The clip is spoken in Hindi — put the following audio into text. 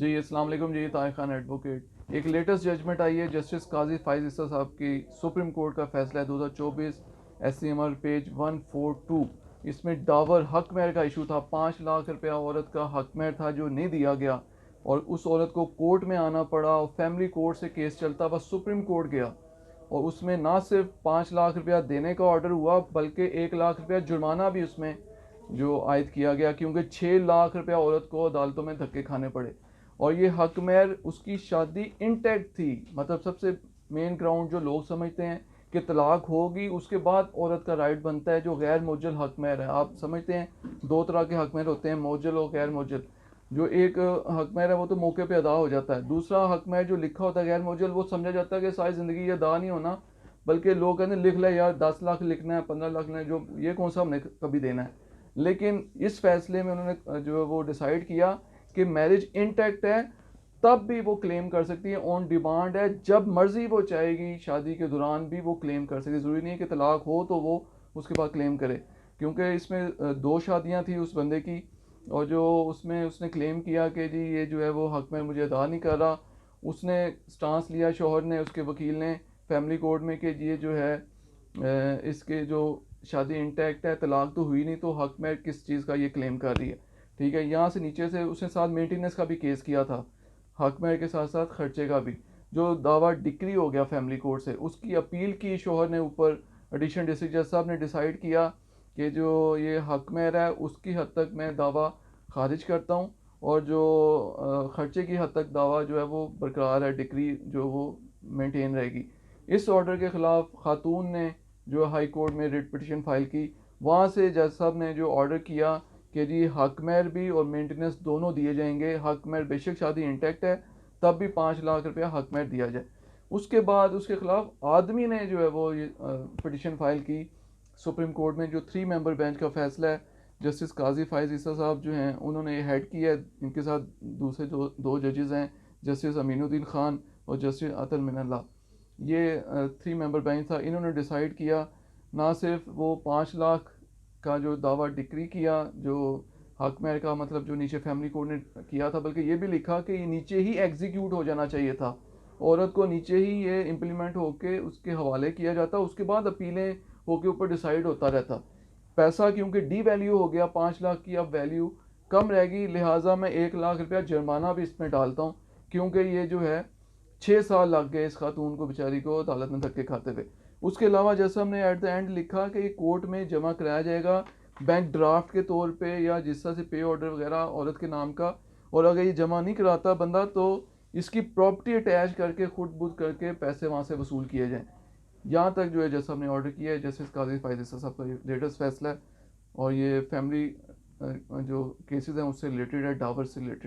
जी अस्सलाम वालेकुम जी। ताहिर खान एडवोकेट। एक लेटेस्ट जजमेंट आई है जस्टिस काजी फाइज ईसा साहब की। सुप्रीम कोर्ट का फैसला है 2024 SCMR पेज 142। इसमें डावर हक महर का इशू था। 5 लाख रुपया औरत का हक महर था जो नहीं दिया गया और उस औरत को कोर्ट में आना पड़ा और फैमिली कोर्ट से केस चलता वह सुप्रीम कोर्ट गया और उसमें ना सिर्फ 5 लाख रुपया देने का ऑर्डर हुआ बल्कि 1 लाख रुपया जुर्माना भी उसमें जो आयद किया गया, क्योंकि 6 लाख रुपया औरत को अदालतों में धक्के खाने पड़े। और ये हक महर उसकी शादी इंटैक्ट थी। मतलब सबसे मेन ग्राउंड जो लोग समझते हैं कि तलाक होगी उसके बाद औरत का राइट बनता है, जो गैर मोजल हक महर है। आप समझते हैं दो तरह के हक महर होते हैं, मोजल और गैर मोजल। जो एक हक महर है वो तो मौके पे अदा हो जाता है। दूसरा हक महर जो लिखा होता है गैर मोजल, वो समझा जाता है कि सारी ज़िंदगी ये अदा नहीं होना, बल्कि लोग कहते हैं लिख ले यार 10 लाख लिखना है, 15 लाख लिखना है, जो ये कौन सा हमने कभी देना है। लेकिन इस फैसले में उन्होंने जो है वो डिसाइड किया कि मैरिज इंटैक्ट है तब भी वो क्लेम कर सकती है, ऑन डिमांड है, जब मर्जी वो चाहेगी शादी के दौरान भी वो क्लेम कर सकती है। ज़रूरी नहीं है कि तलाक हो तो वो उसके बाद क्लेम करे, क्योंकि इसमें 2 शादियां थी उस बंदे की। और जो उसमें उसने क्लेम किया कि जी ये जो है वो हक में मुझे अदा नहीं कर रहा, उसने स्टांस लिया शोहर ने, उसके वकील ने फैमिली कोर्ट में कि ये जो है इसके जो शादी इंटैक्ट है, तलाक तो हुई नहीं, तो हक में किस चीज़ का ये क्लेम कर रही है। ठीक है, यहाँ से नीचे से उसने साथ मेंटेनेंस का भी केस किया था, हक महर के साथ साथ खर्चे का भी। जो दावा डिक्री हो गया फैमिली कोर्ट से, उसकी अपील की शोहर ने ऊपर। एडिशनल डिस्ट्रिक्ट जज साहब ने डिसाइड किया कि जो ये हक महर है उसकी हद तक मैं दावा खारिज करता हूँ, और जो खर्चे की हद तक दावा जो है वो बरकरार है, डिक्री जो वो मेंटेन रहेगी। इस ऑर्डर के ख़िलाफ़ खातून ने जो हाई कोर्ट में रिट पिटिशन फाइल की। वहाँ से जज साहब ने जो ऑर्डर किया कि जी हक महर भी और मेंटेनेंस दोनों दिए जाएंगे। हक महर बेशक शादी इंटैक्ट है तब भी 5 लाख रुपया हक महर दिया जाए। उसके बाद उसके खिलाफ आदमी ने जो है वो ये पिटिशन फाइल की सुप्रीम कोर्ट में। जो 3 मेंबर बेंच का फैसला है, जस्टिस काजी फाइज ईसा साहब जो हैं उन्होंने ये हेड किया है। इनके साथ दूसरे जो 2 जजेस हैं, जस्टिस अमीनुद्दीन खान और जस्टिस अतल मिनल्ला। ये 3 मेंबर बेंच था। इन्होंने डिसाइड किया ना सिर्फ वो 5 लाख का जो दावा डिक्री किया, जो हक महर का मतलब जो नीचे फैमिली कोर्ट ने किया था, बल्कि ये भी लिखा कि ये नीचे ही एग्जीक्यूट हो जाना चाहिए था। औरत को नीचे ही ये इम्प्लीमेंट होके उसके हवाले किया जाता, उसके बाद अपीलें होके ऊपर डिसाइड होता रहता। पैसा क्योंकि डी वैल्यू हो गया, 5 लाख की अब वैल्यू कम रहेगी, लिहाजा मैं 1 लाख रुपया जुर्माना भी इसमें डालता हूँ, क्योंकि ये जो है 6 साल लग गए इस खातून को बेचारी को अदालत में धक्के खाते हुए। उसके अलावा जैसा हमने एट द एंड लिखा कि कोर्ट में जमा कराया जाएगा बैंक ड्राफ्ट के तौर पे या जिस तरह से पे ऑर्डर वगैरह औरत के नाम का। और अगर ये जमा नहीं कराता बंदा तो इसकी प्रॉपर्टी अटैच करके खुद बुद करके पैसे वहाँ से वसूल किए जाएँ। यहाँ तक जो है जैसा हमने ऑर्डर किया है, जैसे काजी फायदे साहब का लेटेस्ट फैसला है। और ये फैमिली जो केसेस हैं उससे रिलेटेड है, डावर से रिलेटेड।